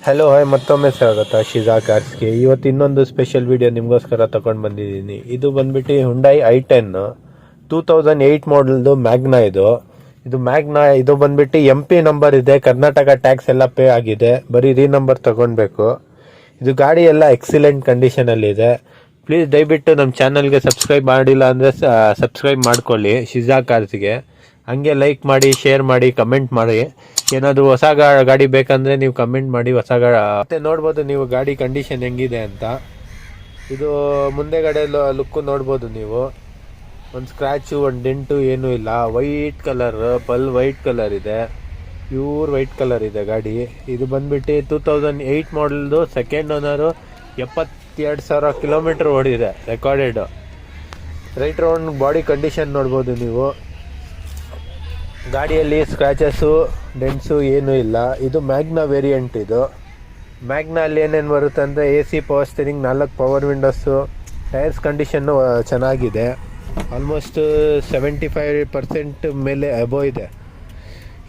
Hello hi, ಮತ್ತೊಮ್ಮೆ ಸ್ವಾಗತ ಶಿಜಾ ಕಾರ್ಸ್ಗೆ. ಇವತ್ತು ಇನ್ನೊಂದು ಸ್ಪೆಷಲ್ ವಿಡಿಯೋ ನಿಮಗೋಸ್ಕರ ತಗೊಂಡು ಬಂದಿದ್ದೀನಿ. ಇದು ಬಂದ್ಬಿಟ್ಟು ಹುಂಡೈ i10 2008 ಮಾಡಲ್ದು ಮ್ಯಾಗ್ನಾ. ಇದು ಮ್ಯಾಗ್ನಾ. ಇದು ಬಂದ್ಬಿಟ್ಟು MP ನಂಬರ್ ಇದೆ, ಕರ್ನಾಟಕ ಟ್ಯಾಕ್ಸ್ ಎಲ್ಲ ಪೇ ಆಗಿದೆ, ಬರೀ ನಂಬರ್ ತಗೊಳ್ಬೇಕು. ಇದು ಗಾಡಿ ಎಲ್ಲ ಎಕ್ಸಿಲೆಂಟ್ ಕಂಡೀಷನಲ್ಲಿ ಇದೆ. ಪ್ಲೀಸ್ ದಯವಿಟ್ಟು ನಮ್ಮ ಚಾನಲ್ಗೆ ಸಬ್ಸ್ಕ್ರೈಬ್ ಮಾಡಿಲ್ಲ ಅಂದರೆ ಸಬ್ಸ್ಕ್ರೈಬ್ ಮಾಡ್ಕೊಳ್ಳಿ ಶಿಜಾ ಕಾರ್ಸ್ಗೆ. ಹಂಗೆ ಲೈಕ್ ಮಾಡಿ, ಶೇರ್ ಮಾಡಿ, ಕಮೆಂಟ್ ಮಾಡಿ. ಏನಾದರೂ ಹೊಸ ಗಾಡಿ ಬೇಕಂದರೆ ನೀವು ಕಮೆಂಟ್ ಮಾಡಿ. ಹೊಸ ಮತ್ತೆ ನೋಡ್ಬೋದು ನೀವು ಗಾಡಿ ಕಂಡೀಷನ್ ಹೆಂಗಿದೆ ಅಂತ. ಇದು ಮುಂದೆಗಡೆ ಲುಕ್ಕು ನೋಡ್ಬೋದು ನೀವು. ಒಂದು ಸ್ಕ್ರ್ಯಾಚು, ಒಂದು ಡೆಂಟು ಏನೂ ಇಲ್ಲ. ವೈಟ್ ಕಲರ್, ವೈಟ್ ಕಲರ್ ಇದೆ, ಪ್ಯೂರ್ ವೈಟ್ ಕಲರ್ ಇದೆ ಗಾಡಿ. ಇದು ಬಂದ್ಬಿಟ್ಟು 2008 ಮಾಡಲ್ದು, ಸೆಕೆಂಡ್ ಓನರು, 72,000 ಕಿಲೋಮೀಟರ್ ಓಡಿದೆ recorded. Right round body condition ನೋಡ್ಬೋದು ನೀವು. ಗಾಡಿಯಲ್ಲಿ ಸ್ಕ್ರ್ಯಾಚಸ್ಸು, ಡೆಂಟ್ಸು ಏನೂ ಇಲ್ಲ. ಇದು ಮ್ಯಾಗ್ನಾ ವೇರಿಯಂಟ್. ಇದು ಮ್ಯಾಗ್ನಲ್ಲಿ ಏನೇನು ಬರುತ್ತೆ ಅಂದರೆ AC, power steering, 4 power windows. Tyres condition ಚೆನ್ನಾಗಿದೆ. ಆಲ್ಮೋಸ್ಟ್ 75% ಮೇಲೆ ಅಬೋ ಇದೆ.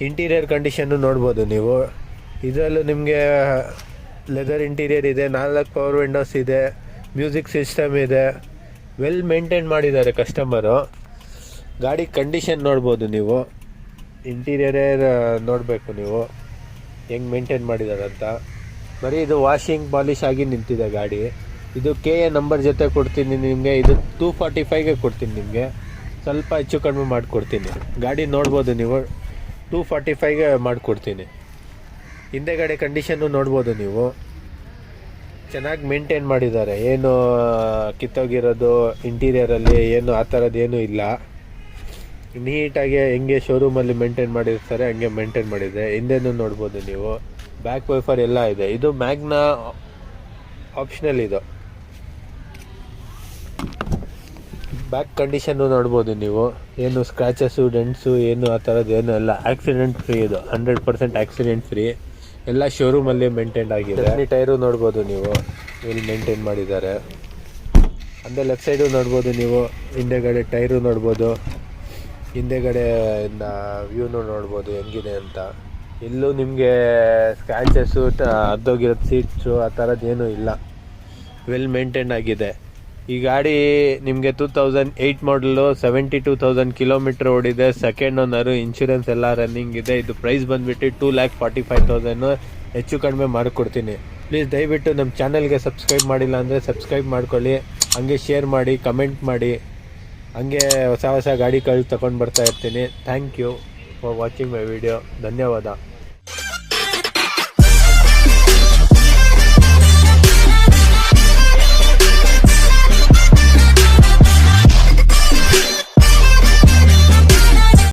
ಇಂಟೀರಿಯರ್ ಕಂಡೀಷನ್ನು ನೋಡ್ಬೋದು ನೀವು. ಇದರಲ್ಲೂ ನಿಮಗೆ ಲೆದರ್ ಇಂಟೀರಿಯರ್ ಇದೆ, 4 ಪವರ್ ವಿಂಡೋಸ್ ಇದೆ, ಮ್ಯೂಸಿಕ್ ಸಿಸ್ಟಮ್ ಇದೆ. ವೆಲ್ ಮೇಂಟೈನ್ ಮಾಡಿದ್ದಾರೆ ಕಸ್ಟಮರು. ಗಾಡಿ ಕಂಡೀಷನ್ ನೋಡ್ಬೋದು ನೀವು. ಇಂಟೀರಿಯರೇ ನೋಡಬೇಕು ನೀವು ಹೆಂಗೆ ಮೇಂಟೈನ್ ಮಾಡಿದ್ದಾರೆ ಅಂತ. ಬರೀ ಇದು ವಾಷಿಂಗ್ ಪಾಲಿಶ್ ಆಗಿ ನಿಂತಿದೆ ಗಾಡಿ. ಇದು KA ನಂಬರ್ ಜೊತೆ ಕೊಡ್ತೀನಿ ನಿಮಗೆ. ಇದು 245ಗೆ ಕೊಡ್ತೀನಿ ನಿಮಗೆ. ಸ್ವಲ್ಪ ಹೆಚ್ಚು ಕಡಿಮೆ ಮಾಡಿಕೊಡ್ತೀನಿ. ಗಾಡಿ ನೋಡ್ಬೋದು ನೀವು, 245ಗೆ ಮಾಡಿಕೊಡ್ತೀನಿ. ಹಿಂದೆಗಡೆ ಕಂಡೀಷನ್ನು ನೋಡ್ಬೋದು ನೀವು. ಚೆನ್ನಾಗಿ ಮೇಂಟೈನ್ ಮಾಡಿದ್ದಾರೆ. ಏನು ಕಿತ್ತೋಗಿರೋದು ಇಂಟೀರಿಯರಲ್ಲಿ ಏನು ಆ ಥರದ್ದು ಏನೂ ಇಲ್ಲ. ನೀಟಾಗಿ ಹೆಂಗೆ ಶೋರೂಮಲ್ಲಿ ಮೇಂಟೈನ್ ಮಾಡಿರ್ತಾರೆ ಹಂಗೆ ಮೇಂಟೈನ್ ಮಾಡಿದೆ. ಹಿಂದೆನೂ ನೋಡ್ಬೋದು ನೀವು. ಬ್ಯಾಕ್ ವೈಫರ್ ಎಲ್ಲ ಇದೆ. ಇದು ಮ್ಯಾಗ್ನಾ ಆಪ್ಷನಲ್. ಇದು ಬ್ಯಾಕ್ ಕಂಡೀಷನ್ನು ನೋಡ್ಬೋದು ನೀವು. ಏನು ಸ್ಕ್ರ್ಯಾಚಸ್ಸು, ಡೆಂಟ್ಸು ಏನು ಆ ಥರದ್ದು ಏನೂ ಇಲ್ಲ. Accident free. ಇದು 100% ಆಕ್ಸಿಡೆಂಟ್ ಫ್ರೀ. ಎಲ್ಲ ಶೋರೂಮಲ್ಲಿ ಮೇಂಟೈನ್ ಆಗಿದೆ. ಟೈರು ನೋಡ್ಬೋದು ನೀವು, ಇಲ್ಲಿ ಮೇಂಟೈನ್ ಮಾಡಿದ್ದಾರೆ. ಅಂದರೆ ಲೆಫ್ಟ್ ಸೈಡು ನೋಡ್ಬೋದು ನೀವು. ಹಿಂದೆಗಡೆ ಟೈರು ನೋಡ್ಬೋದು, ಹಿಂದೆಗಡೆ ವ್ಯೂನು ನೋಡ್ಬೋದು ಹೆಂಗಿದೆ ಅಂತ. ಎಲ್ಲೂ ನಿಮಗೆ ಸ್ಕ್ರ್ಯಾಚಸ್ಸು, ಹರಿದೋಗಿರೋದು ಸೀಟ್ಸು ಆ ಥರದ್ದು ಏನೂ ಇಲ್ಲ. ವೆಲ್ ಮೇಂಟೈನ್ ಆಗಿದೆ. ಈ ಗಾಡಿ ನಿಮಗೆ 2008 ಮಾಡಲು, 72,000 ಕಿಲೋಮೀಟರ್ ಓಡಿದೆ, ಸೆಕೆಂಡ್ ಓನರು, ಇನ್ಶೂರೆನ್ಸ್ ಎಲ್ಲ ರನ್ನಿಂಗ್ ಇದೆ. ಇದು ಪ್ರೈಸ್ ಬಂದುಬಿಟ್ಟು 2,45,000. ಹೆಚ್ಚು ಕಡಿಮೆ ಮಾಡಿಕೊಡ್ತೀನಿ. ಪ್ಲೀಸ್ ದಯವಿಟ್ಟು ನಮ್ಮ ಚಾನಲ್ಗೆ ಸಬ್ಸ್ಕ್ರೈಬ್ ಮಾಡಿಲ್ಲ ಅಂದರೆ ಸಬ್ಸ್ಕ್ರೈಬ್ ಮಾಡ್ಕೊಳ್ಳಿ. ಹಂಗೆ ಶೇರ್ ಮಾಡಿ, ಕಮೆಂಟ್ ಮಾಡಿ. ಹಂಗೆ ಹೊಸ ಗಾಡಿಗಳು ತಗೊಂಡು ಬರ್ತಾ ಇರ್ತೀನಿ. Thank you for watching my video. ಧನ್ಯವಾದ.